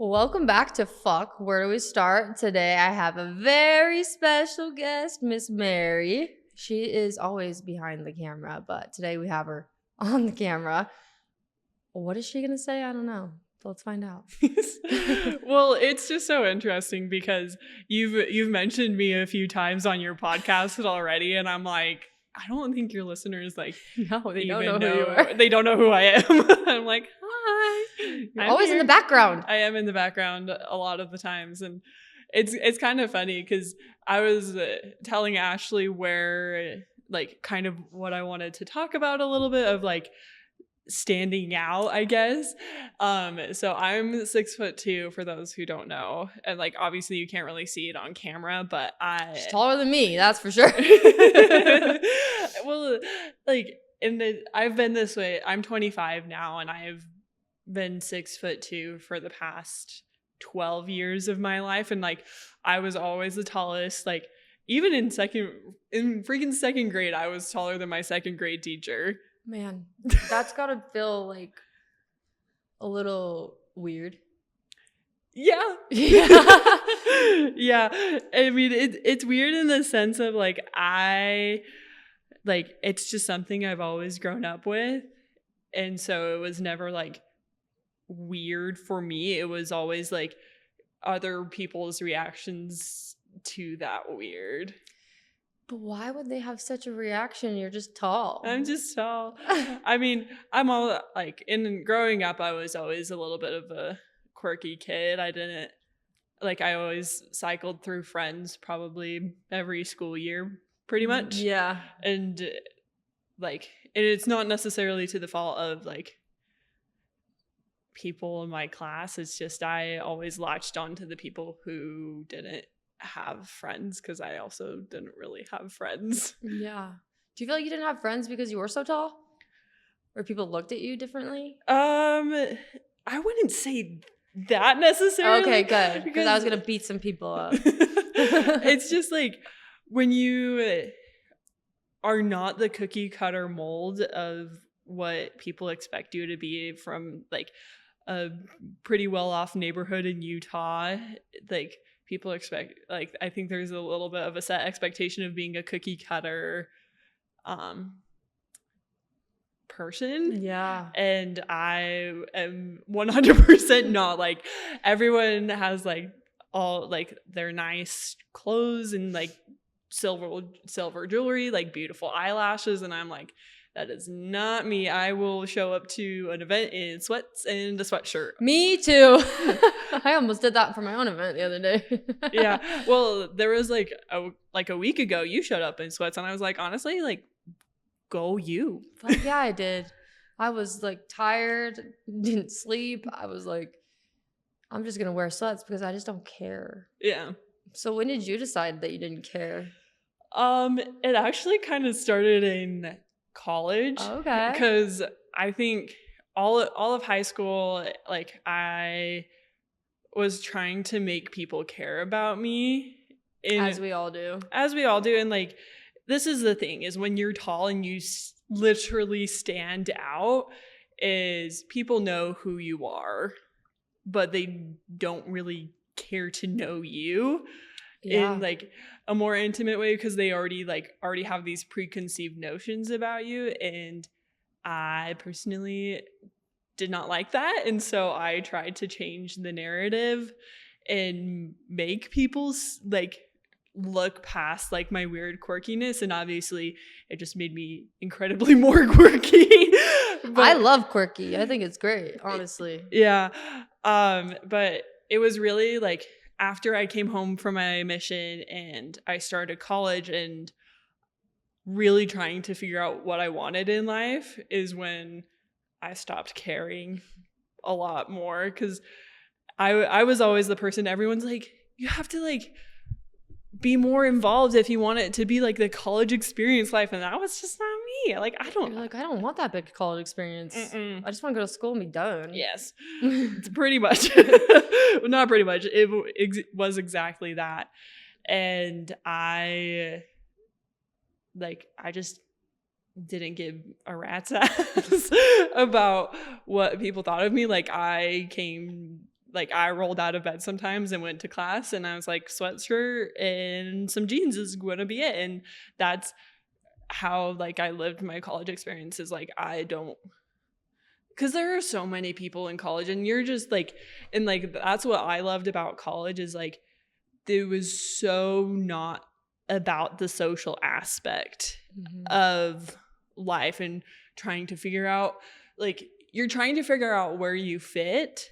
Welcome back to Fuck. Where do we start? Today I have a very special guest, Miss Mary. She is always behind the camera, but today we have her on the camera. What is she going to say? I don't know. Let's find out. Well, it's just so interesting because you've mentioned me a few times on your podcast already, and I'm like, I don't think your listeners No, they don't even know who you are. They don't know who I am. I'm like, hi. You're always in the background. I am in the background a lot of the times, and it's kind of funny because I was telling Ashley where kind of what I wanted to talk about a little bit of standing out, I guess. So I'm 6'2" for those who don't know, and obviously you can't really see it on camera, but She's taller than me, that's for sure. Well, I've been this way. I'm 25 now, and I've been 6'2" for the past 12 years of my life, and I was always the tallest. Even in freaking second grade, I was taller than my second grade teacher. Man, that's gotta feel a little weird. Yeah. Yeah. I mean, it's weird in the sense of it's just something I've always grown up with. And so it was never weird for me. It was always other people's reactions to that weird. But why would they have such a reaction? You're just tall. I'm just tall. I mean, I'm all in growing up, I was always a little bit of a quirky kid. I didn't I always cycled through friends probably every school year, pretty much. Yeah. And it's not necessarily to the fault of people in my class. It's just I always latched on to the people who didn't have friends because I also didn't really have friends. Yeah. Do you feel like you didn't have friends because you were so tall? Or people looked at you differently? I wouldn't say that necessarily. Okay, good. Because I was going to beat some people up. It's just when you are not the cookie cutter mold of what people expect you to be from a pretty well off neighborhood in Utah, people expect I think there's a little bit of a set expectation of being a cookie cutter person. Yeah. And I am 100% not. Everyone has all their nice clothes and silver jewelry, beautiful eyelashes, and I'm that is not me. I will show up to an event in sweats and a sweatshirt. Me too. I almost did that for my own event the other day. Yeah. Well, there was a week ago you showed up in sweats, and I was honestly, go you. Fuck yeah, I did. I was tired, didn't sleep. I was I'm just gonna wear sweats because I just don't care. Yeah. So when did you decide that you didn't care? It actually kind of started in college. Okay. Because I think all of high school, I was trying to make people care about me. As we all do. And this is the thing, is when you're tall and you literally stand out, is people know who you are, but they don't really care to know you in a more intimate way because they already have these preconceived notions about you. And I personally did not like that, and so I tried to change the narrative and make people look past my weird quirkiness, and obviously it just made me incredibly more quirky. But I love quirky. I think it's great, honestly. Yeah. But it was really after I came home from my mission and I started college and really trying to figure out what I wanted in life is when I stopped caring a lot more, because I was always the person everyone's you have to be more involved if you want it to be the college experience life, and that was just not me. I don't You're I don't want that big college experience. Mm-mm. I just want to go to school and be done. Yes. It's pretty much. Not pretty much. It was exactly that. And I just didn't give a rat's ass about what people thought of me. I came like I rolled out of bed sometimes and went to class, and I was like, sweatshirt and some jeans is gonna be it. And that's how like I lived my college experience. Is like I don't, because there are so many people in college, and you're just like, and like that's what I loved about college is like it was so not about the social aspect of life and trying to figure out, like, you're trying to figure out where you fit,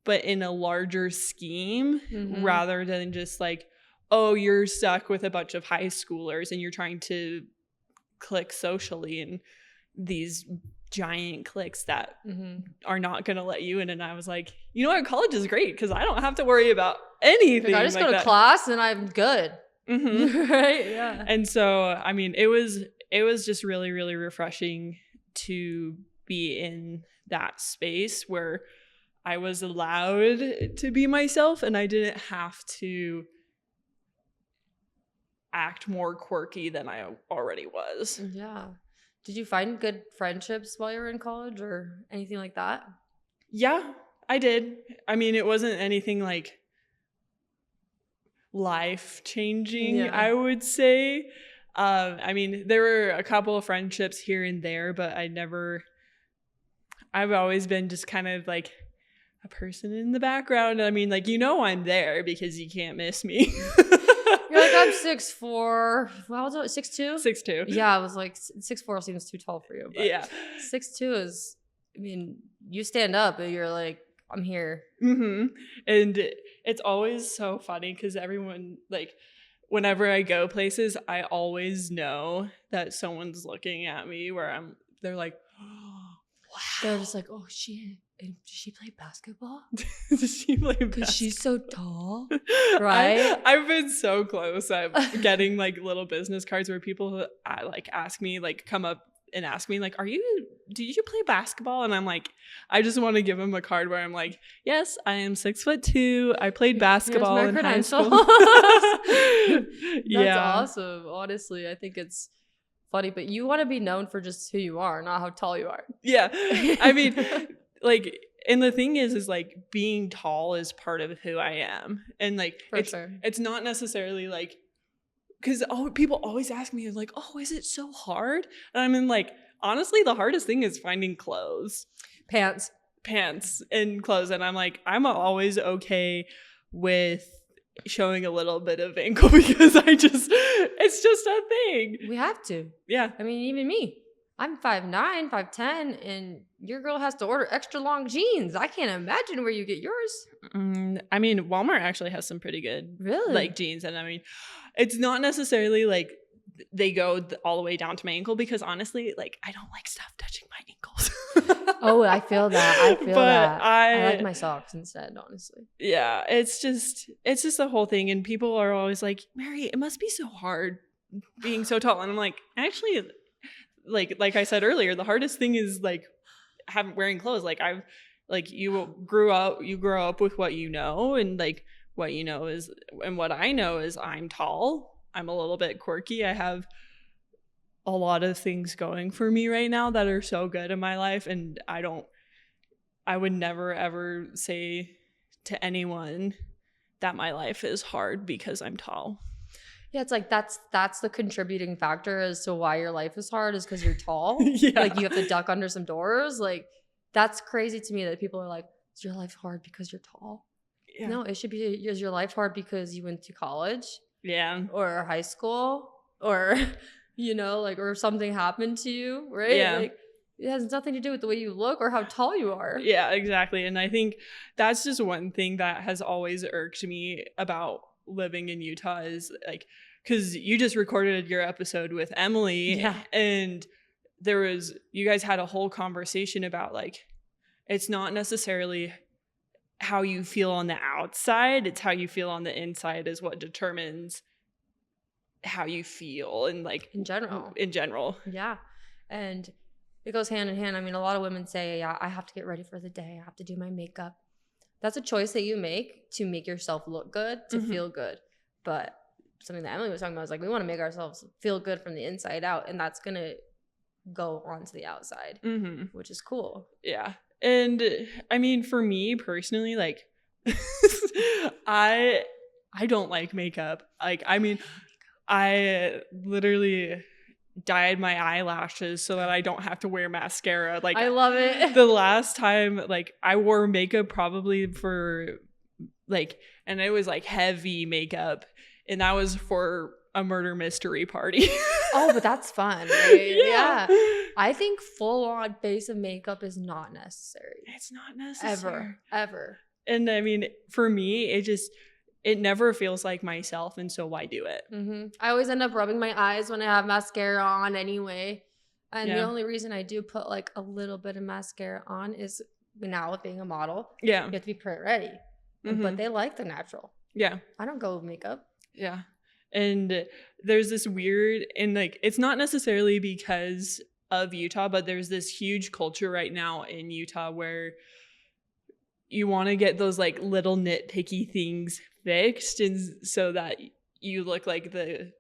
but in a larger scheme rather than just like, oh, you're stuck with a bunch of high schoolers and you're trying to click socially in these giant cliques that are not going to let you in. And I was like, you know what, college is great because I don't have to worry about anything. Like, I just like go to that. class and I'm good. Right? Yeah. And so, I mean, it was just really, really refreshing to be in that space where I was allowed to be myself and I didn't have to act more quirky than I already was. Yeah. Did you find good friendships while you were in college or anything like that? Yeah, I did. I mean, it wasn't anything like life-changing, I would say. I mean, there were a couple of friendships here and there, but I've always been just kind of like a person in the background. I mean, like, I'm there because you can't miss me. You're like, I'm 6'4". How was it? 6'2"? 6'2". Yeah, I was like 6'4" seems too tall for you. But Yeah. 6'2" is, I mean, you stand up and you're like, I'm here. And it's always so funny because everyone, like, whenever I go places, I always know that someone's looking at me they're like, oh, wow. They're just like, oh, does she play basketball? Does she play basketball? Because she's so tall, right? I've been so close. I'm getting like little business cards where people like ask me, like come up and ask me like, do you play basketball? And I'm like, I just want to give them a card where I'm like, yes, I am 6'2". I played basketball in high school. That's awesome. Honestly, I think it's funny, but you want to be known for just who you are, not how tall you are. Yeah. I mean, like, and the thing is like being tall is part of who I am. And like, it's not necessarily like, because people always ask me like, oh, is it so hard? And I'm in like, honestly, the hardest thing is finding clothes. Pants and clothes. And I'm like, I'm always okay with showing a little bit of ankle because it's just a thing. We have to. Yeah. I mean, even me. I'm 5'9", 5'10", and your girl has to order extra long jeans. I can't imagine where you get yours. I mean, Walmart actually has some pretty good like jeans. And I mean, it's not necessarily like they go all the way down to my ankle because honestly, like I don't like stuff touching my ankles. Oh, I feel that. I like my socks instead, honestly. Yeah, it's just the whole thing. And people are always like, Mary, it must be so hard being so tall. And I'm like, actually, like I said earlier, the hardest thing is like wearing clothes. Like you grow up with what you know, and like what you know is, and what I know is I'm tall. I'm a little bit quirky. I have a lot of things going for me right now that are so good in my life. And I would never ever say to anyone that my life is hard because I'm tall. Yeah, it's like that's the contributing factor as to why your life is hard is because you're tall. Yeah. Like you have to duck under some doors. Like that's crazy to me that people are like, is your life hard because you're tall? Yeah. No, it should be, is your life hard because you went to college? Yeah. Or high school? Or, like, or something happened to you, right? Yeah. Like, it has nothing to do with the way you look or how tall you are. Yeah, exactly. And I think that's just one thing that has always irked me about living in Utah is like, because you just recorded your episode with Emily. Yeah. And you guys had a whole conversation about like, it's not necessarily how you feel on the outside, it's how you feel on the inside is what determines how you feel. And like in general. Yeah. And it goes hand in hand. I mean, a lot of women say, yeah, I have to get ready for the day. I have to do my makeup. That's a choice that you make to make yourself look good, to feel good. But something that Emily was talking about is like, we want to make ourselves feel good from the inside out. And that's going to go onto the outside, which is cool. Yeah. And I mean, for me personally, like I don't like makeup. Like, I mean, I literally dyed my eyelashes so that I don't have to wear mascara. Like, I love it. the last time like I wore makeup probably for like, and it was like heavy makeup, and that was for a murder mystery party. Oh, but that's fun, right? Yeah. I think full on face of makeup is not necessary. It's not necessary. Ever. And I mean, for me, it never feels like myself, and so why do it? I always end up rubbing my eyes when I have mascara on anyway. And the Yeah. only reason I do put like a little bit of mascara on is now with being a model, Yeah. you have to be print ready. But they like the natural. Yeah. I don't go with makeup. Yeah. And there's this weird, and like, it's not necessarily because of Utah, but there's this huge culture right now in Utah where you want to get those like little nitpicky things fixed, and so that you look like the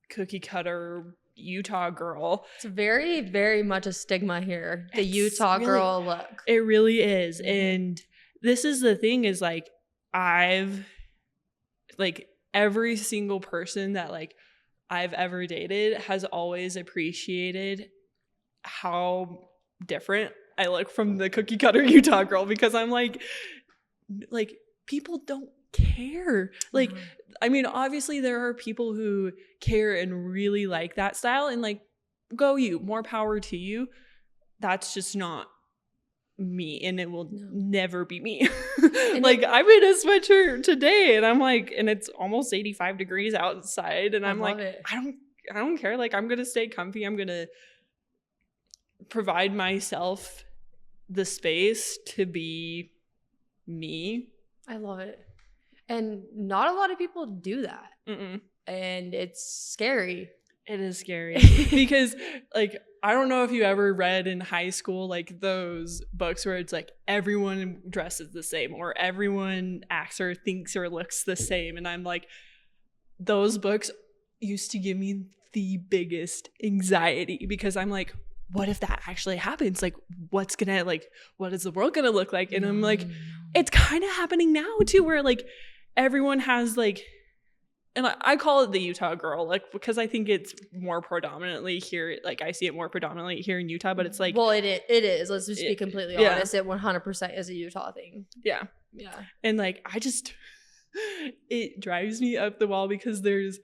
cookie cutter Utah girl. It's very, very much a stigma here. The It's Utah really, girl look. It really is. And this is the thing is like, I've like every single person that like I've ever dated has always appreciated how different I look from the cookie cutter Utah girl, because I'm like people don't care. Like, I mean, obviously there are people who care and really like that style, and like, go you, more power to you. That's just not me, and it will never be me. Like, I'm in a sweatshirt today, and I'm like, and it's almost 85 degrees outside, and I'm like, I don't care. Like, I'm gonna stay comfy. I'm gonna provide myself the space to be me. I love it. And not a lot of people do that. And it's scary. It is scary because like, I don't know if you ever read in high school like those books where it's like everyone dresses the same or everyone acts or thinks or looks the same, and I'm like, those books used to give me the biggest anxiety, because I'm like, what if that actually happens? Like, what is the world gonna look like? And I'm like, it's kind of happening now too, where like everyone has like, and I call it the Utah girl, like, because I think it's more predominantly here. Like, I see it more predominantly here in Utah, but it's like, well, it is. Let's just be completely honest. It 100% is a Utah thing. Yeah. And like, it drives me up the wall because there's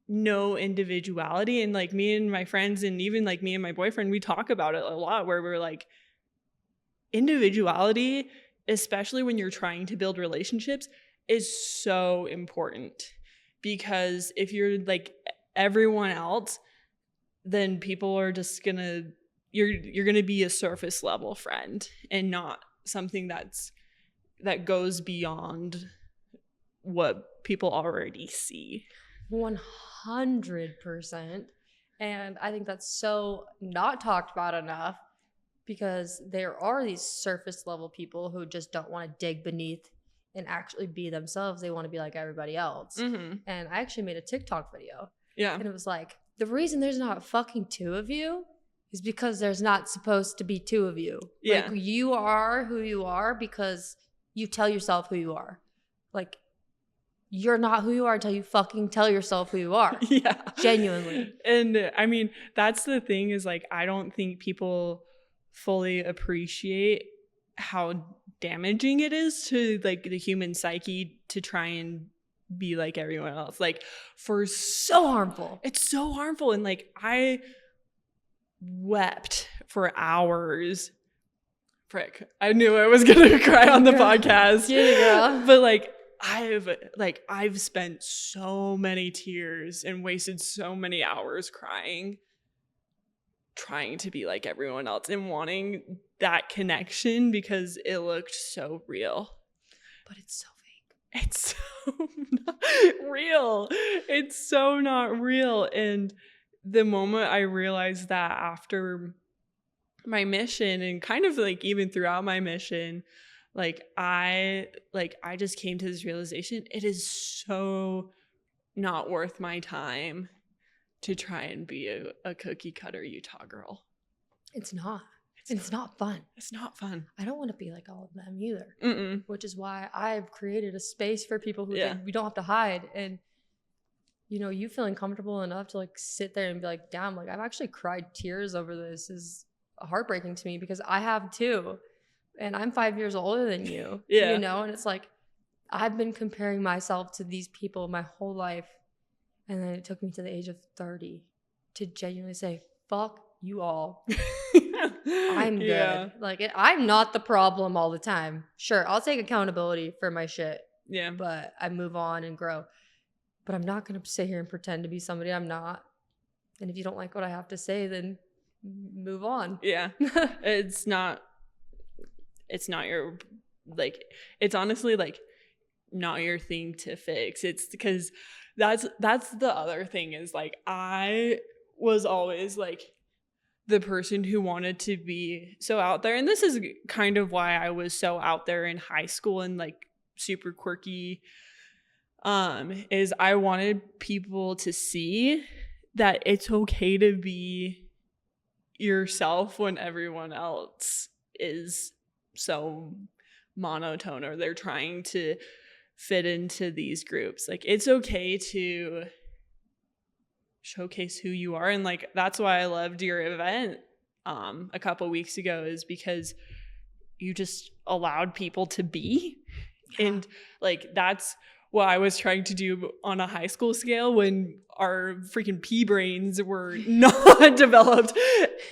no individuality. And like, me and my friends, and even like me and my boyfriend, we talk about it a lot, where we're like, individuality, especially when you're trying to build relationships, is so important. Because if you're like everyone else, then people are just gonna, you're gonna be a surface level friend and not something that goes beyond what people already see. 100%. And I think that's so not talked about enough, because there are these surface level people who just don't want to dig beneath and actually be themselves. They want to be like everybody else. And I actually made a TikTok video. And it was like, the reason there's not fucking two of you is because there's not supposed to be two of you. Like, you are who you are because you tell yourself who you are. Like, you're not who you are until you fucking tell yourself who you are. Genuinely. And I mean, that's the thing, is like, I don't think people fully appreciate how damaging it is to like the human psyche to try and be like everyone else. Like, so harmful. It's so harmful. And like, I wept for hours. Frick, I knew I was gonna cry on the podcast. But like, I've spent so many tears and wasted so many hours crying, trying to be like everyone else and wanting that connection, because it looked so real. But it's so fake. It's so not real. It's so not real. And the moment I realized that, after my mission, and kind of like even throughout my mission, I just came to this realization: it is so not worth my time to try and be a cookie cutter Utah girl. It's not. It's not fun. It's not fun. I don't want to be like all of them either. Mm-mm. Which is why I've created a space for people who Yeah. we don't have to hide. And, you know, you feeling comfortable enough to like sit there and be like, damn, like I've actually cried tears over this is heartbreaking to me because I have too. And I'm 5 years older than you, Yeah. you know? And it's like, I've been comparing myself to these people my whole life. And then it took me to the age of 30 to genuinely say, fuck you all. I'm good. Yeah. Like, I'm not the problem all the time. Sure, I'll take accountability for my shit, Yeah. but I move on and grow. But I'm not going to sit here and pretend to be somebody I'm not. And if you don't like what I have to say, then move on. Yeah. It's not your, like, it's honestly like not your thing to fix. It's because that's the other thing is like I was always like the person who wanted to be so out there, and this is kind of why I was so out there in high school and like super quirky, is I wanted people to see that it's okay to be yourself when everyone else is so monotone or they're trying to fit into these groups. Like, it's okay to showcase who you are. And like, that's why I loved your event a couple weeks ago, is because you just allowed people to be. Yeah. And like, that's what I was trying to do on a high school scale when our freaking pea brains were not developed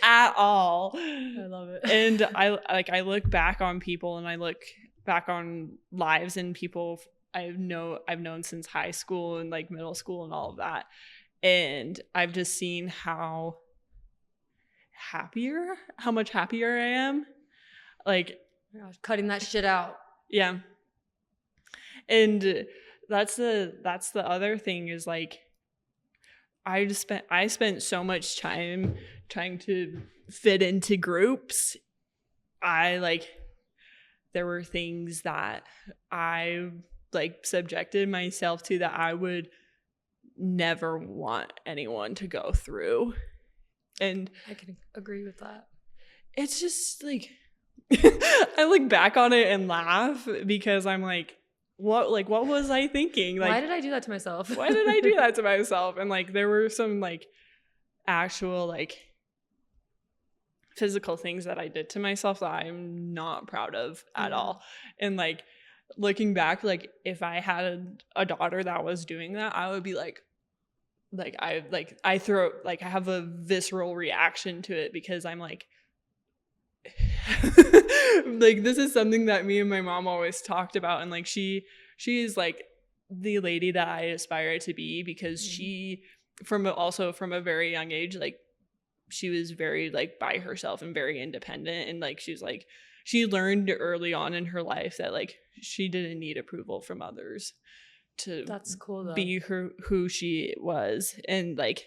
at all. I love it. And I look back on people and I look back on lives and people I've known since high school and like middle school and all of that. And I've just seen how much happier I am. Like, oh my gosh, cutting that shit out. Yeah. And that's the other thing is like, I spent so much time trying to fit into groups. There were things that I like subjected myself to that I would never want anyone to go through. And I can agree with that. It's just like I look back on it and laugh because I'm like, what was I thinking? Like, why did I do that to myself? Why did I do that to myself? And like, there were some like actual like physical things that I did to myself that I'm not proud of at all. And like, looking back, like if I had a daughter that was doing that, I would be like I have a visceral reaction to it because I'm like like, this is something that me and my mom always talked about. And like, she is like the lady that I aspire to be because she from a very young age, like she was very like by herself and very independent. And like, she learned early on in her life that like she didn't need approval from others to That's cool though. Be who she was. And like,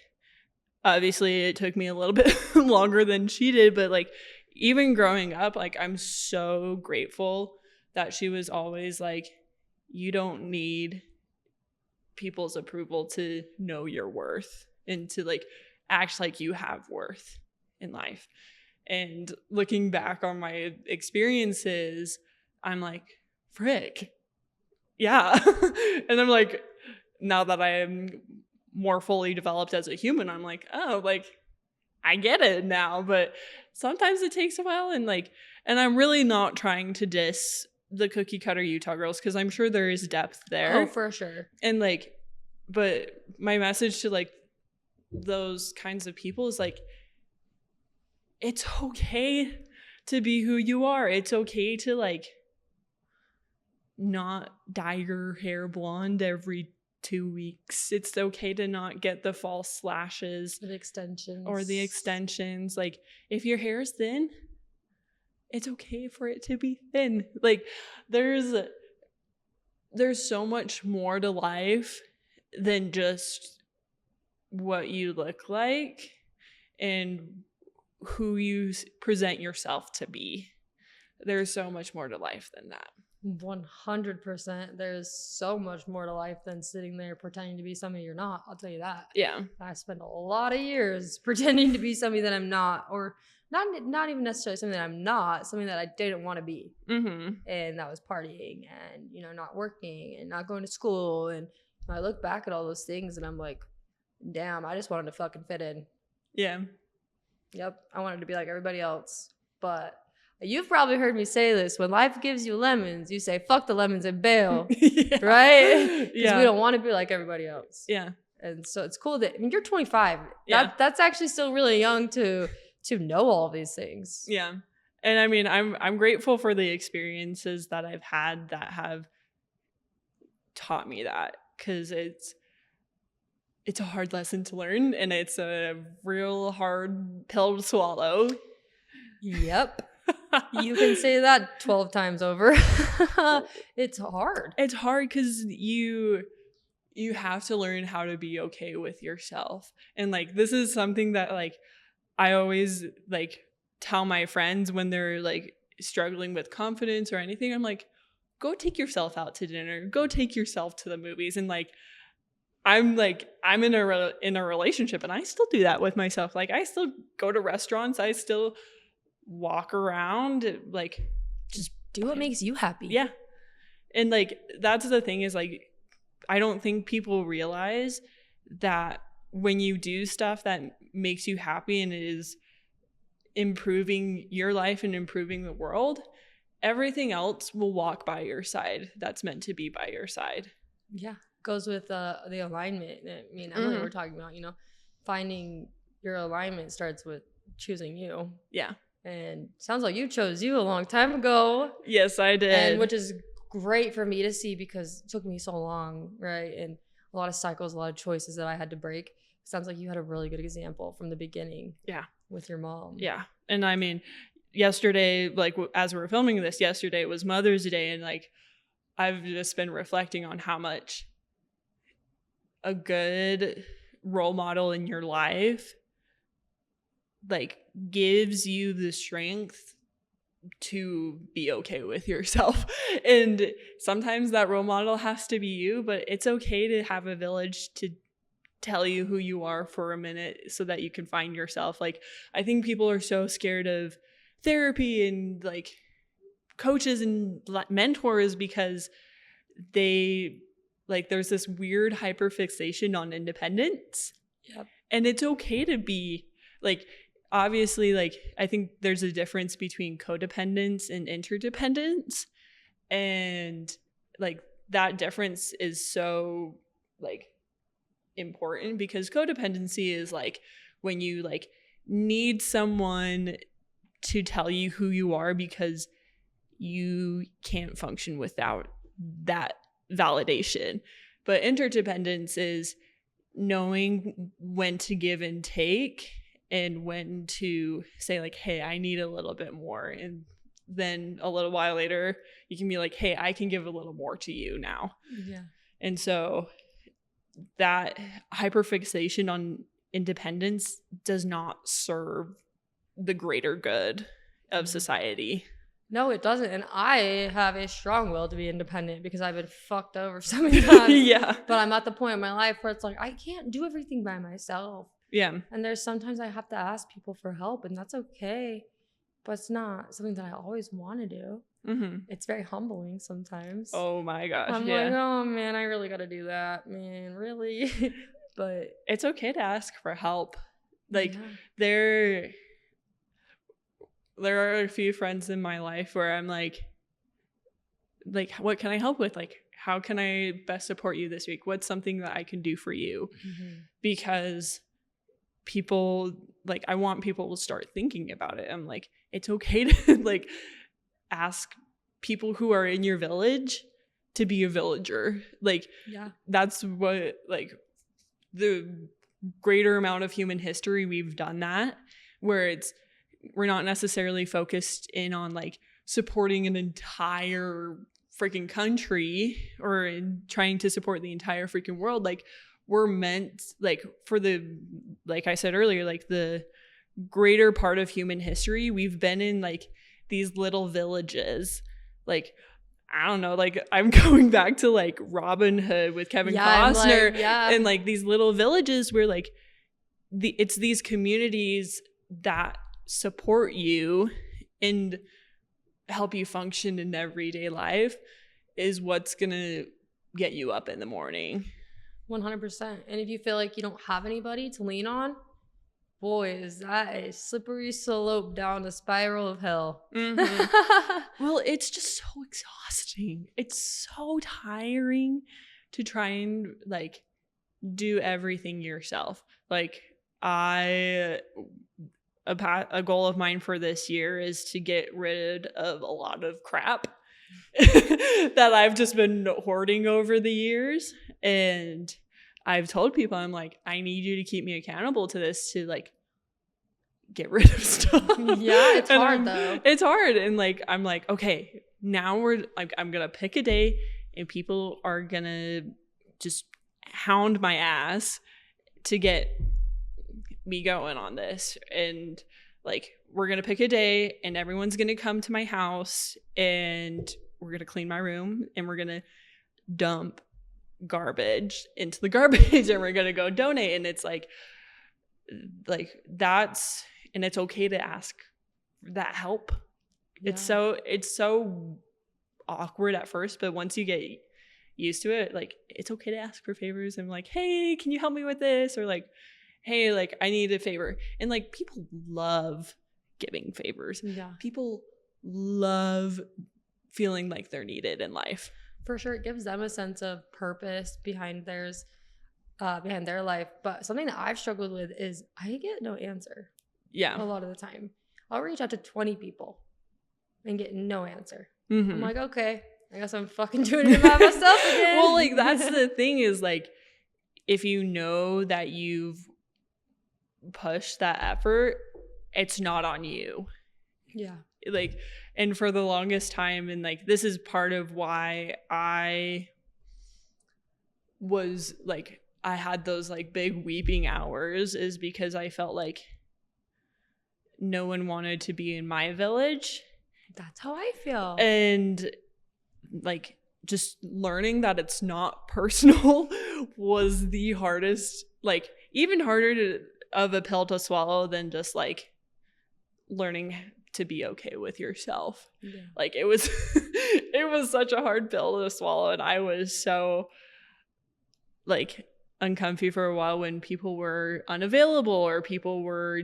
obviously it took me a little bit longer than she did, but like even growing up, like I'm so grateful that she was always like, you don't need people's approval to know your worth and to like act like you have worth in life. And looking back on my experiences, I'm like, frick. Yeah. And I'm like, now that I am more fully developed as a human, I'm like, oh, like I get it now. But sometimes it takes a while. And like, and I'm really not trying to diss the cookie cutter Utah girls because I'm sure there is depth there. Oh, for sure. And like, but my message to like those kinds of people is like, it's okay to be who you are. It's okay to like not dye your hair blonde every 2 weeks. It's okay to not get the false lashes or the extensions. Like, if your hair is thin, it's okay for it to be thin. Like, there's so much more to life than just what you look like and who you present yourself to be. There's so much more to life than that. 100%. There's so much more to life than sitting there pretending to be somebody you're not. I'll tell you that. Yeah. I spent a lot of years pretending to be somebody that I'm not, or not even necessarily something that I'm not, something that I didn't want to be. Mm-hmm. And that was partying and, not working and not going to school. And I look back at all those things and I'm like, damn, I just wanted to fucking fit in. Yeah. Yep. I wanted to be like everybody else. But you've probably heard me say this: when life gives you lemons, you say, fuck the lemons and bail. Yeah. Right? Because Yeah. we don't want to be like everybody else. Yeah. And so it's cool that, you're 25. Yeah. That's actually still really young to know all these things. Yeah. And I mean, I'm grateful for the experiences that I've had that have taught me that, because it's a hard lesson to learn and it's a real hard pill to swallow. Yep. You can say that 12 times over. It's hard. It's hard because you have to learn how to be okay with yourself. And like, this is something that like I always like tell my friends when they're like struggling with confidence or anything. I'm like, go take yourself out to dinner, go take yourself to the movies. And like, I'm in a relationship and I still do that with myself. Like, I still go to restaurants, I still walk around, like, just do what makes you happy. Yeah. And like, that's the thing is like, I don't think people realize that when you do stuff that makes you happy and is improving your life and improving the world, everything else will walk by your side that's meant to be by your side. Yeah. Goes with the alignment that me and Emily were talking about. Finding your alignment starts with choosing you. Yeah. And sounds like you chose you a long time ago. Yes, I did. And which is great for me to see because it took me so long, right? And a lot of cycles, a lot of choices that I had to break. It sounds like you had a really good example from the beginning. Yeah. With your mom. Yeah. And I mean, yesterday, like as we were filming this, yesterday was Mother's Day, and like I've just been reflecting on how much a good role model in your life like gives you the strength to be okay with yourself. And sometimes that role model has to be you, but it's okay to have a village to tell you who you are for a minute so that you can find yourself. Like, I think people are so scared of therapy and like coaches and mentors because they like, there's this weird hyperfixation on independence. Yep. And it's okay to be like, obviously, like, I think there's a difference between codependence and interdependence. And like, that difference is so like important because codependency is like when you like need someone to tell you who you are because you can't function without that validation. But interdependence is knowing when to give and take and when to say like, hey, I need a little bit more. And then a little while later you can be like, hey, I can give a little more to you now. Yeah. And so that hyperfixation on independence does not serve the greater good of society. No, it doesn't. And I have a strong will to be independent because I've been fucked over so many times. Yeah. But I'm at the point in my life where it's like, I can't do everything by myself. Yeah. And there's sometimes I have to ask people for help, and that's okay. But it's not something that I always want to do. Mm-hmm. It's very humbling sometimes. Oh my gosh. I'm like, oh man, I really got to do that, man, really. But it's okay to ask for help. Like, there are a few friends in my life where I'm like, what can I help with? Like, how can I best support you this week? What's something that I can do for you? Mm-hmm. Because people, like, I want people to start thinking about it. I'm like, it's okay to like ask people who are in your village to be a villager. Like, that's what, like, the greater amount of human history we've done that, where we're not necessarily focused in on like supporting an entire freaking country or in trying to support the entire freaking world. Like, we're meant, like, for the, like I said earlier, like the greater part of human history, we've been in like these little villages. Like, I don't know, like I'm going back to like Robin Hood with Kevin Costner, and like these little villages where like it's these communities that support you and help you function in everyday life is what's gonna get you up in the morning. 100%. And if you feel like you don't have anybody to lean on, boy, is that a slippery slope down the spiral of hell. Well, it's just so exhausting. It's so tiring to try and like do everything yourself. Like a goal of mine for this year is to get rid of a lot of crap that I've just been hoarding over the years. And I've told people, I'm like, I need you to keep me accountable to this, to like get rid of stuff. Yeah, it's hard though. It's hard. And like, I'm like, okay, now we're like, I'm going to pick a day and people are going to just hound my ass to get me going on this. And like, we're going to pick a day and everyone's going to come to my house and we're going to clean my room and we're going to dump garbage into the garbage and we're going to go donate. And it's like that's, and it's okay to ask that help. Yeah. It's so awkward at first, but once you get used to it, like it's okay to ask for favors and like, hey, can you help me with this? Or like, hey, like I need a favor. And like people love giving favors. Yeah. People love feeling like they're needed in life. For sure. It gives them a sense of purpose behind their life. But something that I've struggled with is I get no answer. Yeah. A lot of the time. I'll reach out to 20 people and get no answer. Mm-hmm. I'm like, okay, I guess I'm fucking doing it by myself again. Well, like that's the thing is like, if you know that you've pushed that effort, it's not on you. Yeah. Like, and for the longest time, and like this is part of why I was like, I had those like big weeping hours, is because I felt like no one wanted to be in my village. That's how I feel. And like just learning that it's not personal was the hardest, like even harder of a pill to swallow than just like learning to be okay with yourself. Yeah. Like it was it was such a hard pill to swallow, and I was so like uncomfy for a while when people were unavailable or people were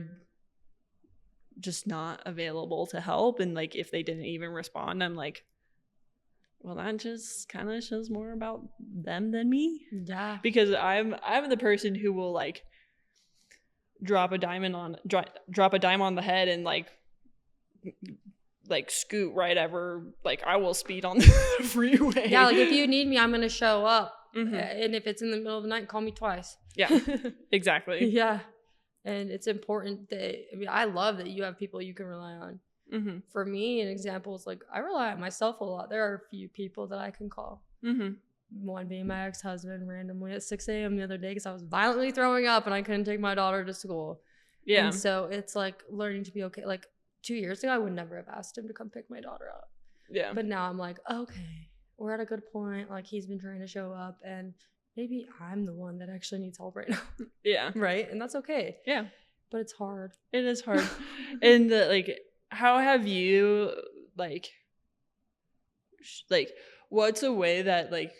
just not available to help, and like if they didn't even respond, I'm like, well, that just kind of shows more about them than me. Yeah. Because I'm the person who will like drop a dime on the head and like scoot right over, like I will speed on the freeway. Yeah, like if you need me, I'm gonna show up. Mm-hmm. And if it's in the middle of the night, call me twice. Yeah, exactly. Yeah. And it's important that, I mean, I love that you have people you can rely on. Mm-hmm. For me, an example is like, I rely on myself a lot. There are a few people that I can call. Mm-hmm. One being my ex-husband randomly at 6 a.m. the other day because I was violently throwing up and I couldn't take my daughter to school. Yeah. And so it's like learning to be okay. Like 2 years ago, I would never have asked him to come pick my daughter up. Yeah. But now I'm like, okay, we're at a good point. Like he's been trying to show up and maybe I'm the one that actually needs help right now. Yeah. Right? And that's okay. Yeah. But it's hard. It is hard. And like, how have you like what's a way that like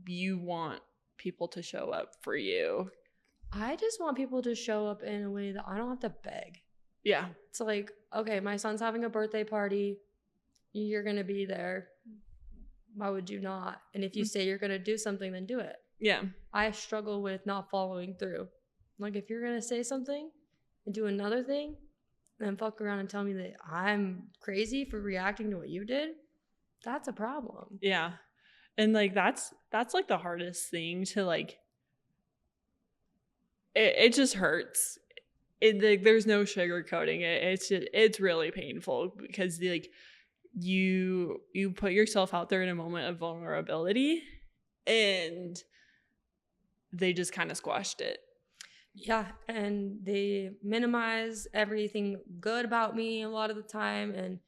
you want people to show up for you? I just want people to show up in a way that I don't have to beg. Yeah. It's like, okay, my son's having a birthday party. You're going to be there. Why would you not? And if you say you're going to do something, then do it. Yeah. I struggle with not following through. Like if you're going to say something and do another thing, then fuck around and tell me that I'm crazy for reacting to what you did, that's a problem. Yeah. And like that's like the hardest thing to like, it just hurts. Like there's no sugarcoating it. It's really painful because like you put yourself out there in a moment of vulnerability and they just kind of squashed it. Yeah, and they minimize everything good about me a lot of the time, and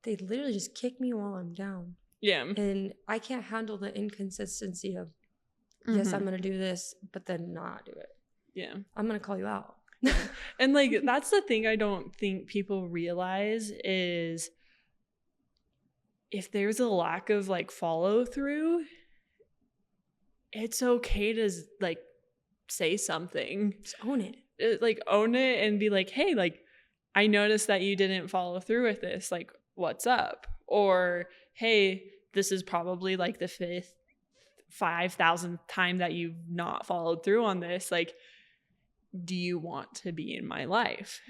they literally just kick me while I'm down. Yeah. And I can't handle the inconsistency of, yes, I'm Mhm. going to do this, but then not do it. Yeah. I'm going to call you out. And like that's the thing I don't think people realize is if there's a lack of like follow through, it's okay to like say something. Just own it. Like own it and be like, hey, like I noticed that you didn't follow through with this. Like, what's up? Or hey, this is probably like the 5,000th time that you've not followed through on this. Like, do you want to be in my life?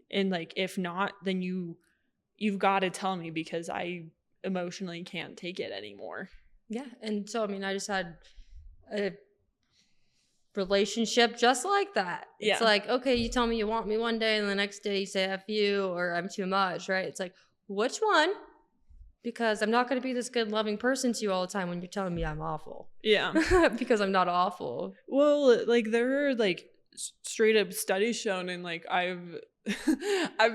And like if not, then you've got to tell me because I emotionally can't take it anymore. Yeah. And so I mean, I just had a relationship just like that. It's Yeah. like, okay, you tell me you want me one day and the next day you say F you or I'm too much, right? It's like, which one? Because I'm not going to be this good loving person to you all the time when you're telling me I'm awful. Yeah. Because I'm not awful. Well, like there are like straight up studies shown, and like I've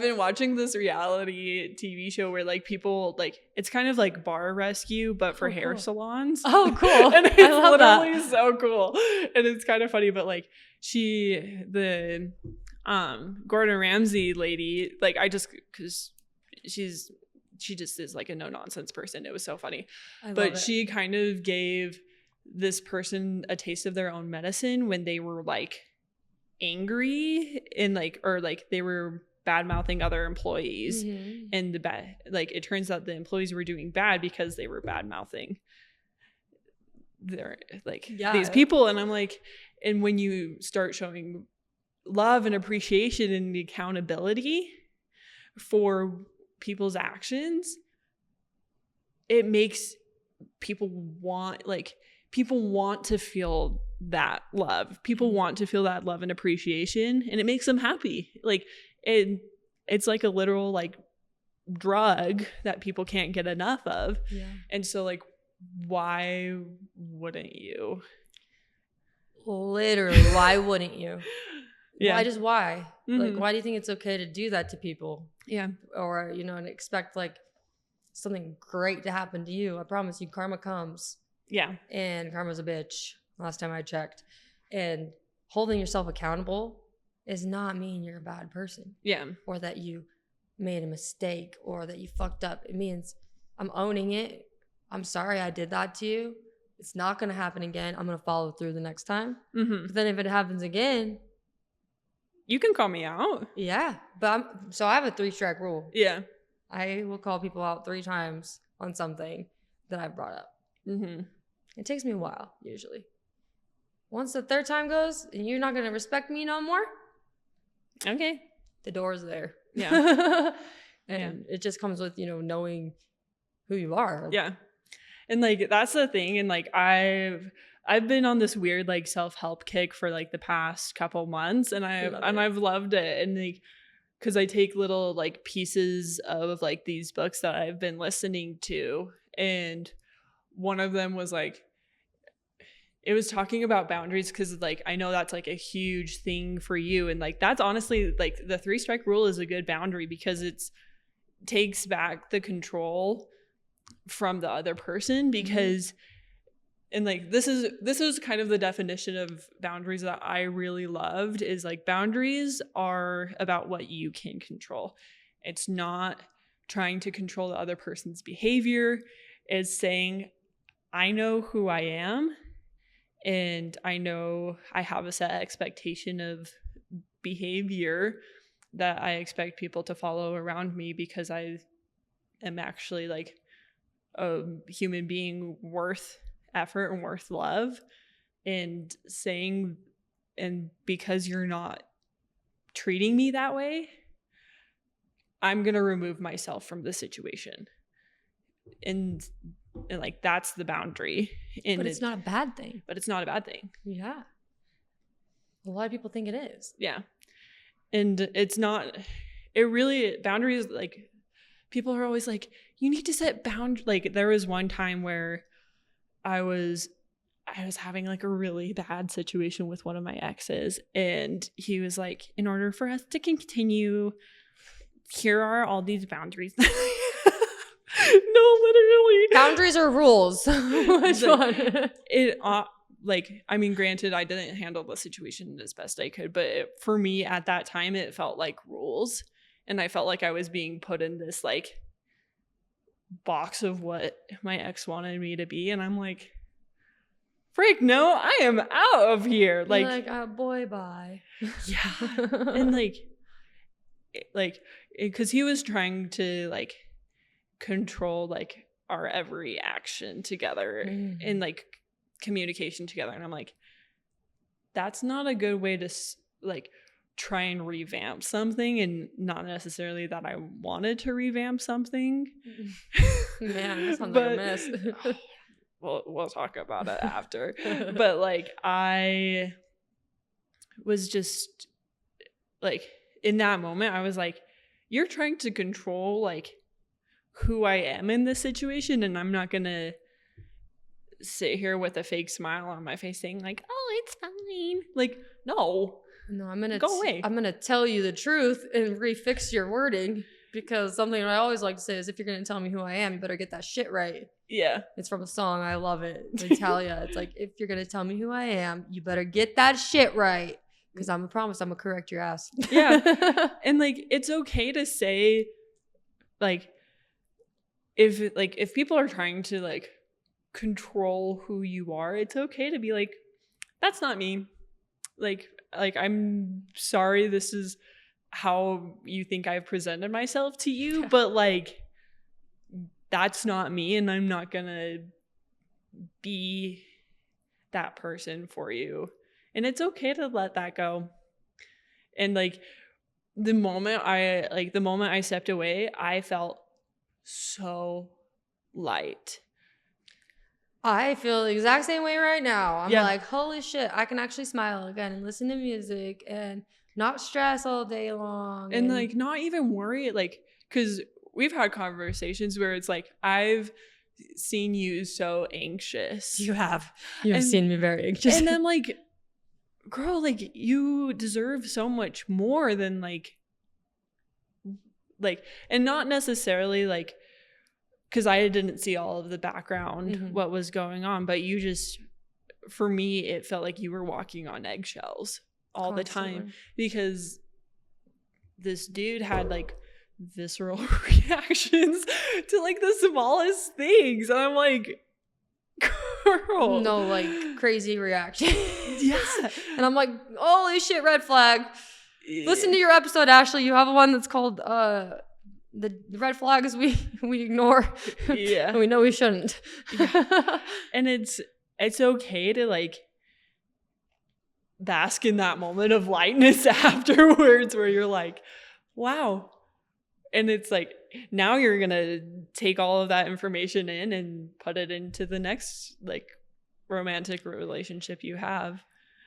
been watching this reality TV show where like people like it's kind of like Bar Rescue but for hair cool. salons. Oh, cool. And it's I love literally that. so cool. And it's kind of funny, but like the Gordon Ramsay lady, like I just because she just is like a no nonsense person. It was so funny. But she kind of gave this person a taste of their own medicine when they were like angry and like or like they were bad mouthing other employees. And the bad like it turns out the employees were doing bad because they were bad mouthing they're like these people. And I'm like, and when you start showing love and appreciation and the accountability for people's actions, it makes people want to feel that love. People want to feel that love and appreciation, and it makes them happy. Like it's like a literal like drug that people can't get enough of. Yeah. And so like why wouldn't you? Literally, why wouldn't you? Yeah. Why? Like, why do you think it's okay to do that to people? Yeah. Or, you know, and expect like something great to happen to you. I promise you, karma comes. Yeah. And karma's a bitch, last time I checked. And holding yourself accountable does not mean you're a bad person. Yeah. Or that you made a mistake or that you fucked up. It means I'm owning it. I'm sorry I did that to you. It's not going to happen again. I'm going to follow through the next time. But then if it happens again, you can call me out. Yeah. But so I have a 3-strike rule. Yeah. I will call people out 3 times on something that I've brought up. It takes me a while, usually. Once the 3rd time goes and you're not going to respect me no more, okay, the door's there. Yeah. And it just comes with, you know, knowing who you are. Yeah. And like that's the thing. And like I've been on this weird like self-help kick for like the past couple months, and I've loved it. And like because I take little like pieces of like these books that I've been listening to, and one of them was like it was talking about boundaries, because like I know that's like a huge thing for you, and like that's honestly like the 3-strike rule is a good boundary because it's takes back the control from the other person. Because and like this is kind of the definition of boundaries that I really loved, is like boundaries are about what you can control. It's not trying to control the other person's behavior. It's saying I know who I am, and I know I have a set expectation of behavior that I expect people to follow around me, because I am actually like a human being worth effort and worth love. And saying, and because you're not treating me that way, I'm going to remove myself from the situation. And like that's the boundary. And but it's not a bad thing. But it's not a bad thing. Yeah. A lot of people think it is. Yeah. And it's not, it really, boundaries, like people are always like, you need to set boundaries. Like there was one time where I was having like a really bad situation with one of my exes, and he was like, in order for us to continue, here are all these boundaries. No, literally. Boundaries or rules? Which one? It like, I mean, granted, I didn't handle the situation as best I could, but for me at that time, it felt like rules, and I felt like I was being put in this like box of what my ex wanted me to be, and I'm like, freak, no, I am out of here. Like, boy, bye. yeah, and like, because he was trying to like control like our every action together and like communication together, and I'm like, that's not a good way to like try and revamp something, and not necessarily that I wanted to revamp something. Man, that sounds like a mess. We'll talk about it after. But like, I was just like, in that moment, I was like, you're trying to control like who I am in this situation, and I'm not gonna sit here with a fake smile on my face saying like, oh, it's fine. Like, no, I'm gonna go away. I'm gonna tell you the truth and refix your wording, because something I always like to say is, if you're gonna tell me who I am, you better get that shit right. Yeah, it's from a song. I love it. Natalia. It's like, if you're gonna tell me who I am, you better get that shit right, because I'm a promise I'm gonna correct your ass. Yeah. And like, it's okay to say like, if people are trying to like control who you are, it's okay to be like, that's not me. Like I'm sorry, this is how you think I've presented myself to you, but like, that's not me, and I'm not gonna be that person for you. And it's okay to let that go. And like, the moment I stepped away, I felt so light. I feel the exact same way right now. I'm Yeah. like, holy shit, I can actually smile again and listen to music and not stress all day long. And like, not even worry, like, because we've had conversations where it's like, I've seen you so anxious. You have seen me very anxious. And I'm like, girl, like, you deserve so much more than like, and not necessarily like, because I didn't see all of the background, what was going on, but you just, for me, it felt like you were walking on eggshells all Constantly. The time, because this dude had like visceral reactions to like the smallest things. And I'm like, girl. No, like crazy reaction. Yeah. And I'm like, holy shit, red flag. Listen to your episode, Ashley. You have one that's called the red flags we ignore. Yeah. And we know we shouldn't. Yeah. And it's okay to like bask in that moment of lightness afterwards, where you're like, wow. And it's like, now you're gonna take all of that information in and put it into the next like romantic relationship you have.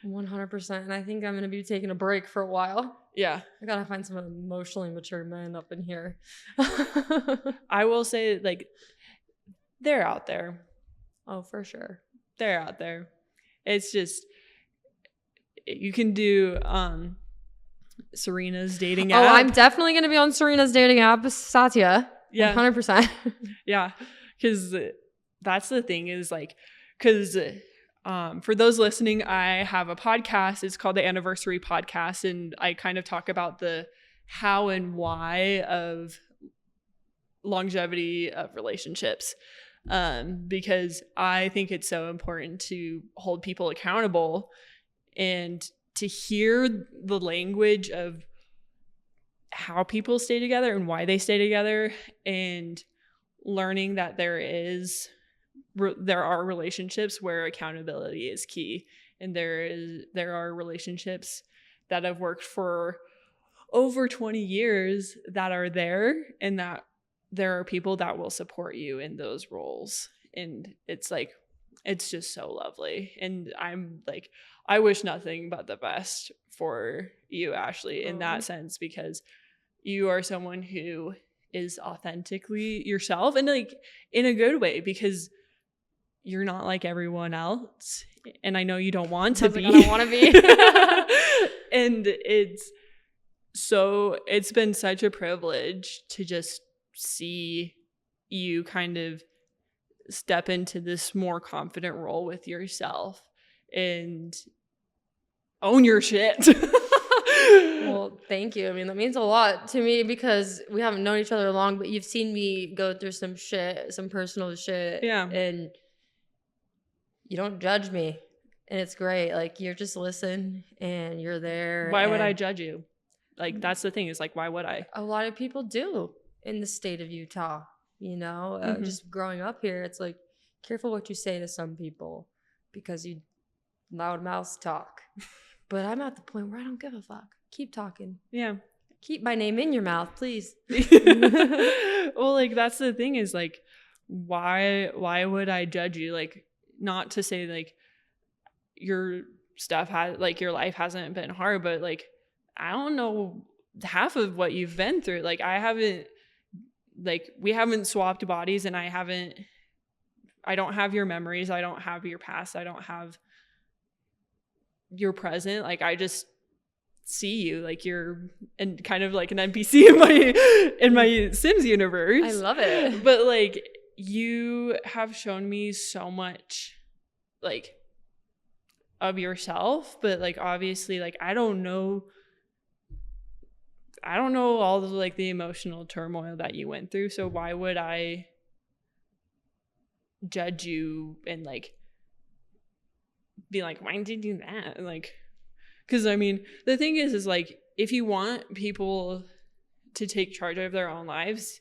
100%. And I think I'm gonna be taking a break for a while. Yeah. I gotta find some emotionally mature men up in here. I will say, like, they're out there. Oh, for sure. They're out there. It's just, you can do Serena's dating app. Oh, I'm definitely gonna be on Serena's dating app, Satya. Yeah. 100%. Yeah. Because that's the thing, is like, because for those listening, I have a podcast. It's called the Anniversary Podcast, and I kind of talk about the how and why of longevity of relationships, because I think it's so important to hold people accountable and to hear the language of how people stay together and why they stay together, and learning that there are relationships where accountability is key, and there are relationships that have worked for over 20 years that are there, and that there are people that will support you in those roles. And it's like, it's just so lovely. And I'm like, I wish nothing but the best for you, Ashley, in that sense, because you are someone who is authentically yourself, and like in a good way, because you're not like everyone else, and I know you don't want to be. I don't want to be. And it's been such a privilege to just see you kind of step into this more confident role with yourself and own your shit. Well, thank you. I mean, that means a lot to me because we haven't known each other long, but you've seen me go through some shit, some personal shit. Yeah. And you don't judge me. And it's great. Like, you're just listen and you're there. Why would I and judge you? Like, that's the thing, is like, why would I? A lot of people do in the state of Utah, you know, just growing up here. It's like, careful what you say to some people because you loud mouths talk. But I'm at the point where I don't give a fuck. Keep talking. Yeah. Keep my name in your mouth, please. Well, like, that's the thing, is like, why would I judge you? Like, not to say like your stuff has, like, your life hasn't been hard, but like, I don't know half of what you've been through. Like, I haven't, like, we haven't swapped bodies, and I don't have your memories. I don't have your past. I don't have your present. Like, I just see you, like, you're and kind of like an NPC in my Sims universe. I love it. But like, you have shown me so much, like, of yourself, but like, obviously, like, I don't know all the, like, the emotional turmoil that you went through. So why would I judge you and like be like, why did you do that? Like, because I mean, the thing is like, if you want people to take charge of their own lives,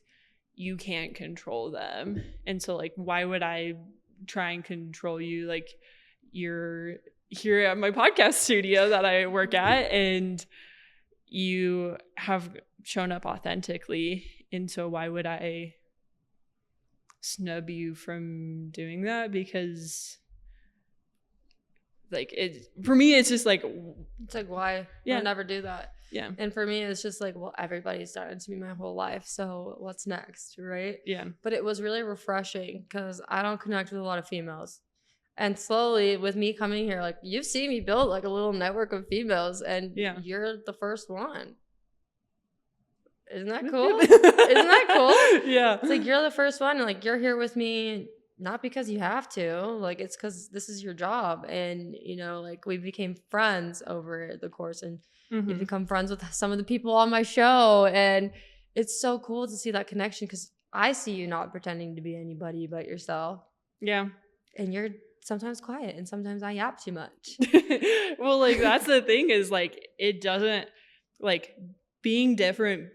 you can't control them. And so like, why would I try and control you? Like, you're here at my podcast studio that I work at, and you have shown up authentically. And so why would I snub you from doing that? Because like, it, for me, it's just like, it's like, why? Yeah. I never do that. Yeah. And for me, it's just like, well, everybody's done it to me my whole life. So what's next? Right. Yeah. But it was really refreshing because I don't connect with a lot of females. And slowly, with me coming here, like, you've seen me build like a little network of females, and you're the first one. Isn't that cool? Isn't that cool? Yeah. It's like, you're the first one, and like, you're here with me not because you have to, like, it's because this is your job. And, you know, like, we became friends over the course, and you become friends with some of the people on my show. And it's so cool to see that connection because I see you not pretending to be anybody but yourself. Yeah. And you're sometimes quiet, and sometimes I yap too much. Well, like, that's the thing, is like, it doesn't, like, being different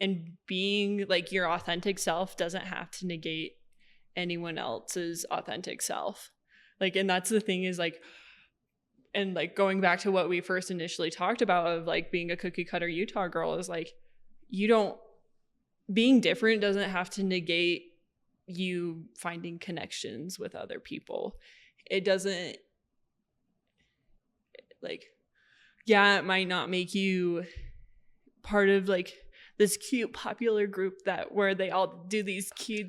and being like your authentic self doesn't have to negate anyone else's authentic self. Like, and that's the thing, is like, and like, going back to what we first initially talked about of like being a cookie cutter Utah girl, is like, being different doesn't have to negate you finding connections with other people. It doesn't, like, yeah, it might not make you part of like this cute popular group where they all do these cute,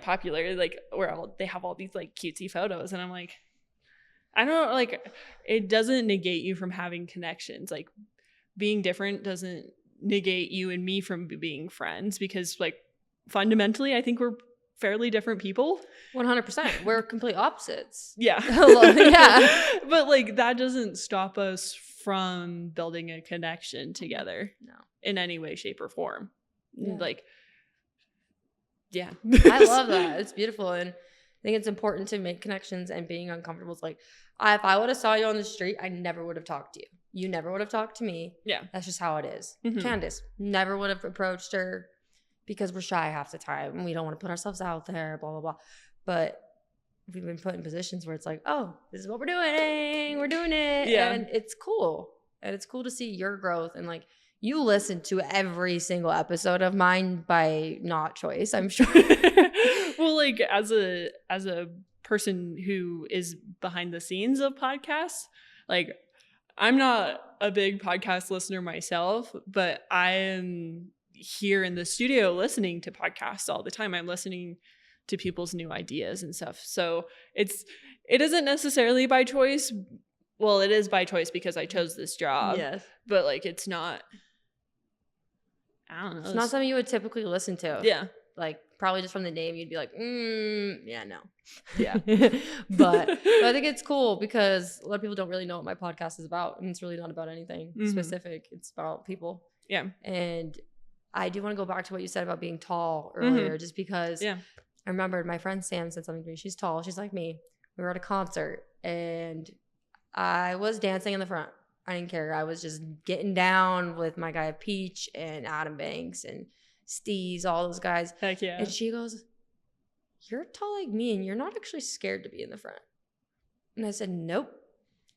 popular, like, where they have all these like cutesy photos. And I'm like, I don't know, like, it doesn't negate you from having connections. Like, being different doesn't negate you and me from being friends, because like, fundamentally, I think we're fairly different people. 100%. We're complete opposites. Yeah. Yeah. But like, that doesn't stop us from building a connection together. No. In any way, shape, or form. Yeah. Like, yeah. I love that. It's beautiful. And I think it's important to make connections, and being uncomfortable is like, if I would have saw you on the street, I never would have talked to you. You never would have talked to me. Yeah. That's just how it is. Candace never would have approached her because we're shy half the time and we don't want to put ourselves out there, blah, blah, blah. But we've been put in positions where it's like, oh, this is what we're doing. We're doing it. Yeah. And it's cool. And it's cool to see your growth. And like, you listen to every single episode of mine by not choice, I'm sure. Well, like, as a person who is behind the scenes of podcasts, like, I'm not a big podcast listener myself, but I am here in the studio listening to podcasts all the time. I'm listening to people's new ideas and stuff. So it isn't necessarily by choice. Well, it is by choice because I chose this job. Yes. But like, it's not, I don't know. It's not something you would typically listen to. Yeah. like probably just from the name, you'd be like, yeah, no. Yeah. but I think it's cool because a lot of people don't really know what my podcast is about. And it's really not about anything specific. It's about people. Yeah. And I do want to go back to what you said about being tall earlier, just because I remembered my friend Sam said something to me. She's tall. She's like me. We were at a concert and I was dancing in the front. I didn't care. I was just getting down with my guy Peach and Adam Banks and Steez, all those guys. Heck yeah. And she goes, you're tall like me and you're not actually scared to be in the front. And I said, nope.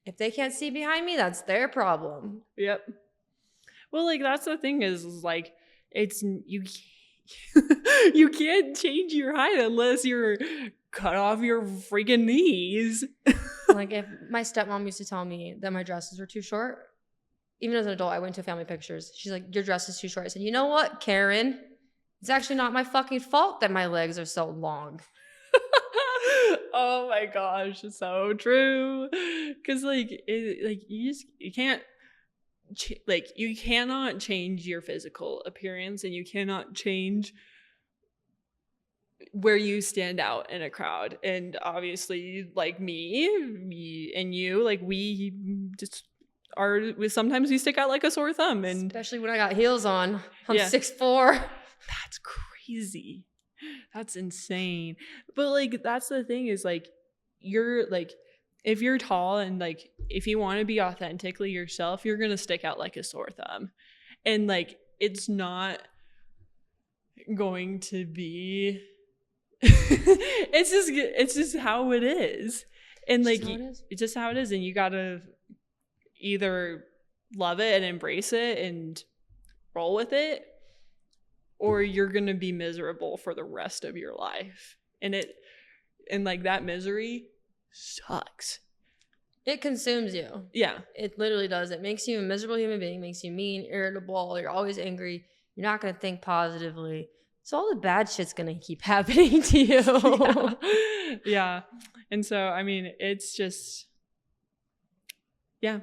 If they can't see behind me, that's their problem. Yep. Well, like, that's the thing is like, it's, you can't change your height unless you're cut off your freaking knees. Like, if my stepmom used to tell me that my dresses were too short, even as an adult, I went to family pictures. She's like, your dress is too short. I said, you know what, Karen? It's actually not my fucking fault that my legs are so long. Oh my gosh, it's so true. Because you can't you cannot change your physical appearance, and you cannot change where you stand out in a crowd. And obviously, like me and you, like, we just sometimes we stick out like a sore thumb, and especially when I got heels on. I'm 6'4". That's crazy. That's insane. But like, that's the thing is like, you're like, if you're tall and like, if you want to be authentically yourself, you're going to stick out like a sore thumb. And like, it's not going to be, it's just how it is. And like, it's just how it is. And you got to either love it and embrace it and roll with it, or you're going to be miserable for the rest of your life. And like, that misery sucks. It consumes you. Yeah. It literally does. It makes you a miserable human being, makes you mean, irritable. You're always angry. You're not going to think positively. So all the bad shit's going to keep happening to you. Yeah. And so, I mean, it's just, yeah.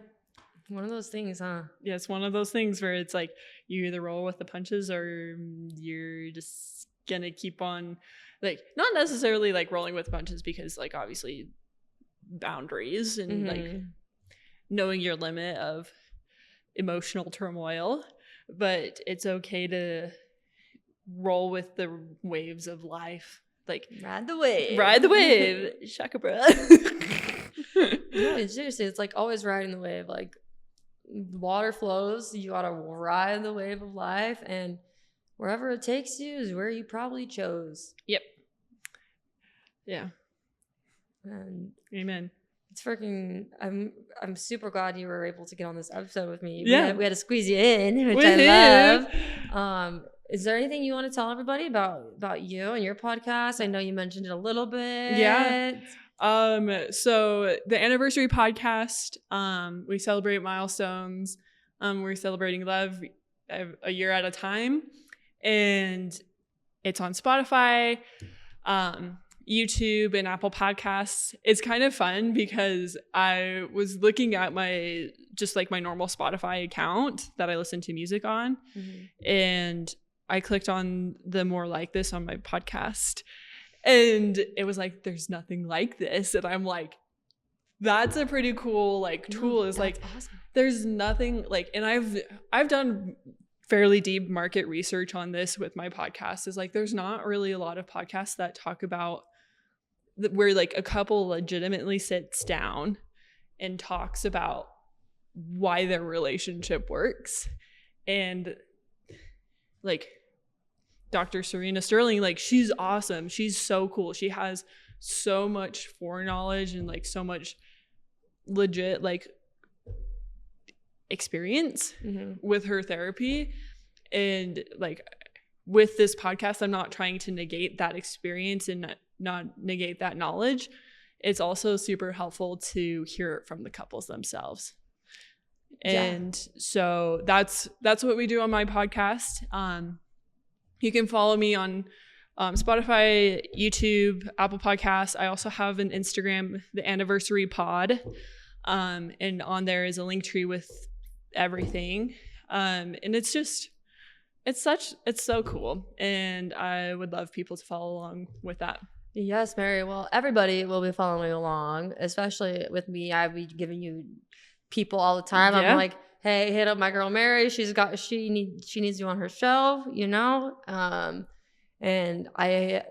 One of those things, huh? Yeah, it's one of those things where it's like, you either roll with the punches or you're just gonna keep on, like, not necessarily like rolling with punches, because like, obviously boundaries and like knowing your limit of emotional turmoil, but it's okay to roll with the waves of life. Like, ride the wave. Shaka bro. No, seriously, it's like always riding the wave. Like, water flows, you gotta ride the wave of life, and wherever it takes you is where you probably chose. Yep. Yeah. And amen. It's freaking, I'm super glad you were able to get on this episode with me. Yeah. We had to squeeze you in, which I love. Is there anything you want to tell everybody about you and your podcast? I know you mentioned it a little bit. Yeah. So the anniversary podcast, we celebrate milestones. We're celebrating love a year at a time, and it's on Spotify, YouTube, and Apple Podcasts. It's kind of fun because I was looking at my normal Spotify account that I listen to music on, and I clicked on the More Like This on my podcast. And it was like, there's nothing like this. And I'm like, that's a pretty cool like tool. Is like, awesome. There's nothing like, and I've done fairly deep market research on this with my podcast. Is like, there's not really a lot of podcasts that talk about where like a couple legitimately sits down and talks about why their relationship works. And like, Dr. Serena Sterling, like, she's awesome. She's so cool. She has so much foreknowledge and like so much legit like experience with her therapy. And like, with this podcast, I'm not trying to negate that experience and not negate that knowledge. It's also super helpful to hear it from the couples themselves. And so that's what we do on my podcast. You can follow me on Spotify, YouTube, Apple Podcasts. I also have an Instagram, the Anniversary Pod. And on there is a link tree with everything. And it's just it's so cool. And I would love people to follow along with that. Yes, Mary. Well, everybody will be following along, especially with me. I'll be giving you people all the time. I'm Yeah. like, hey, hit up my girl Mary. She needs you on her show, you know? And I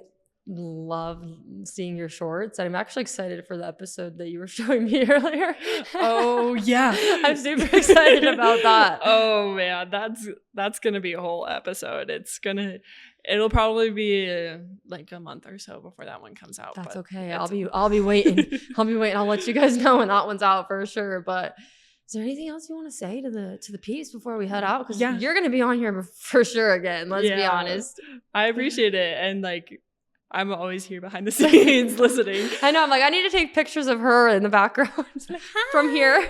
love seeing your shorts. I'm actually excited for the episode that you were showing me earlier. Oh yeah. I'm super excited about that. Oh man, that's gonna be a whole episode. It'll probably be like a month or so before that one comes out. That's but okay. I'll be waiting. I'll be waiting. I'll let you guys know when that one's out for sure. But is there anything else you want to say to the peeps before we head out? Because Yeah. you're gonna be on here for sure again. Let's be honest. I appreciate it, and like I'm always here behind the scenes listening. I know. I'm like, I need to take pictures of her in the background from here.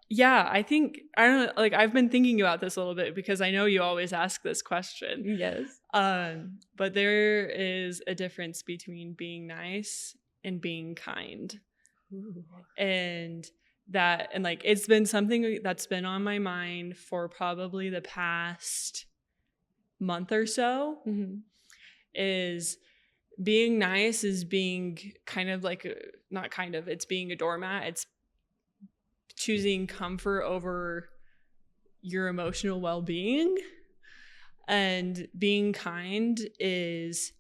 Yeah, I think I don't know, like I've been thinking about this a little bit because I know you always ask this question. Yes. But there is a difference between being nice and being kind. Ooh. And like it's been something that's been on my mind for probably the past month or so. Mm-hmm. Is being nice is being kind of like it's being a doormat. It's choosing comfort over your emotional well-being. And being kind is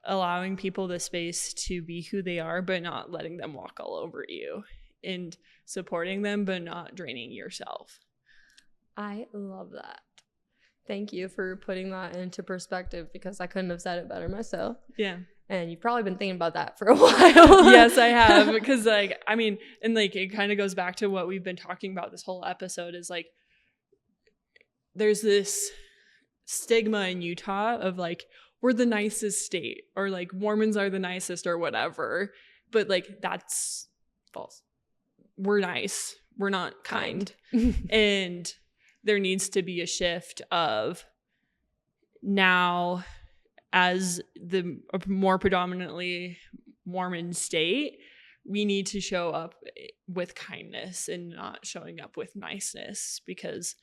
allowing people the space to be who they are, but not letting them walk all over you, and supporting them, but not draining yourself. I love that. Thank you for putting that into perspective, because I couldn't have said it better myself. Yeah. And you've probably been thinking about that for a while. Yes, I have. Because like, I mean, and like it kind of goes back to what we've been talking about this whole episode is like, there's this stigma in Utah of like, we're the nicest state, or like Mormons are the nicest or whatever. But like, that's false. We're nice. We're not kind. And there needs to be a shift of now, as the more predominantly Mormon state, we need to show up with kindness and not showing up with niceness, because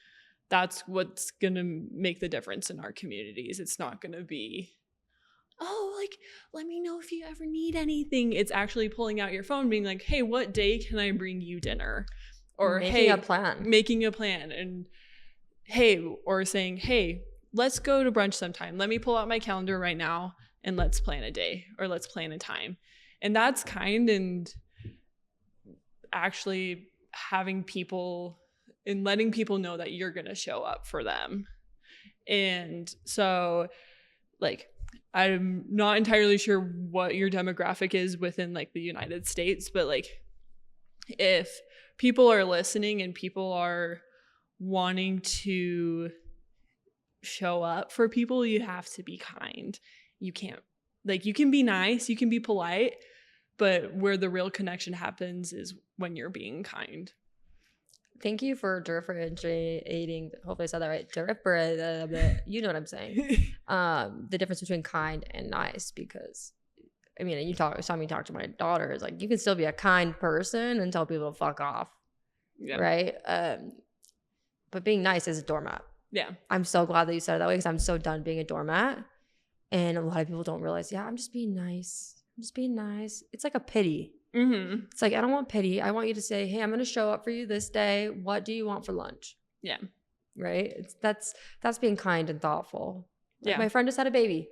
that's what's going to make the difference in our communities. It's not going to be, oh, like, let me know if you ever need anything. It's actually pulling out your phone, being like, hey, what day can I bring you dinner? Or making a plan. And hey, or saying, hey, let's go to brunch sometime. Let me pull out my calendar right now and let's plan a day, or let's plan a time. And that's kind, and actually having people and letting people know that you're going to show up for them. And so like, I'm not entirely sure what your demographic is within like the United States, but like if people are listening and people are wanting to show up for people, you have to be kind. You can't, like, you can be nice, you can be polite, but where the real connection happens is when you're being kind. Thank you for differentiating. Hopefully I said that right. You know what I'm saying. The difference between kind and nice, because I mean, you saw me talk to my daughter. It's like, you can still be a kind person and tell people to fuck off. Yeah. Right. But being nice is a doormat. Yeah. I'm so glad that you said it that way, because I'm so done being a doormat. And a lot of people don't realize, yeah, I'm just being nice. I'm just being nice. It's like a pity. Mm-hmm. It's like, I don't want pity. I want you to say, hey, I'm going to show up for you this day. What do you want for lunch? Yeah. Right? That's being kind and thoughtful. Like, yeah. My friend just had a baby.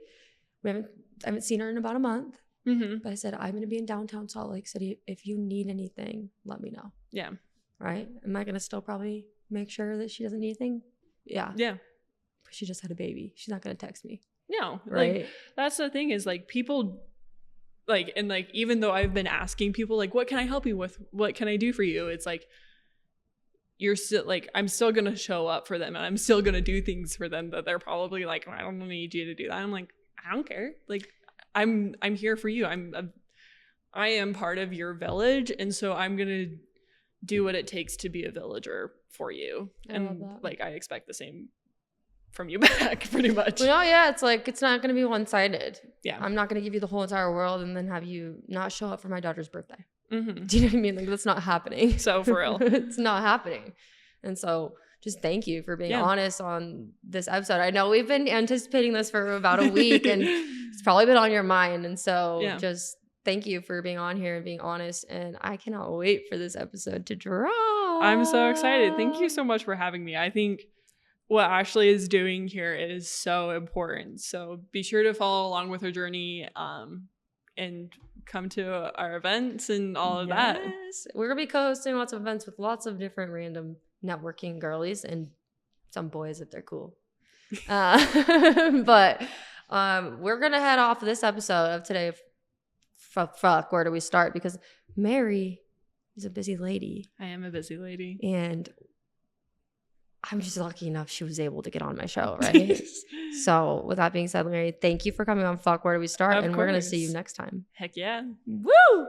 I haven't seen her in about a month. Mm-hmm. But I said, I'm going to be in downtown Salt Lake City. If you need anything, let me know. Yeah. Right? Am I going to still probably make sure that she doesn't need anything? Yeah. Yeah. But she just had a baby. She's not going to text me. No. Right? Like, that's the thing is, like, people, like, and like, even though I've been asking people, like, what can I help you with? What can I do for you? It's like, you're still, like, I'm still going to show up for them, and I'm still going to do things for them that they're probably like, I don't need you to do that. I'm like, I don't care. Like, I'm here for you. I am part of your village, and so I'm going to do what it takes to be a villager for you. And like, I expect the same from you back, pretty much. Well, yeah, it's like, it's not going to be one-sided. Yeah. I'm not going to give you the whole entire world and then have you not show up for my daughter's birthday. Mm-hmm. Do you know what I mean? Like, that's not happening. So for real. It's not happening. And so just thank you for being Yeah. honest on this episode. I know we've been anticipating this for about a week and it's probably been on your mind. And so Yeah. just thank you for being on here and being honest. And I cannot wait for this episode to drop. I'm so excited. Thank you so much for having me. I think what Ashley is doing here is so important. So be sure to follow along with her journey and come to our events and all of that. Yes. We're going to be co-hosting lots of events with lots of different random networking girlies and some boys if they're cool. But we're going to head off this episode of today. Fuck, where do we start? Because Mary is a busy lady. I am a busy lady. And I'm just lucky enough she was able to get on my show, right? So with that being said, Mary, thank you for coming on Fuck, Where Do We Start? Of and we're going to see course. you next time. Heck yeah. Woo!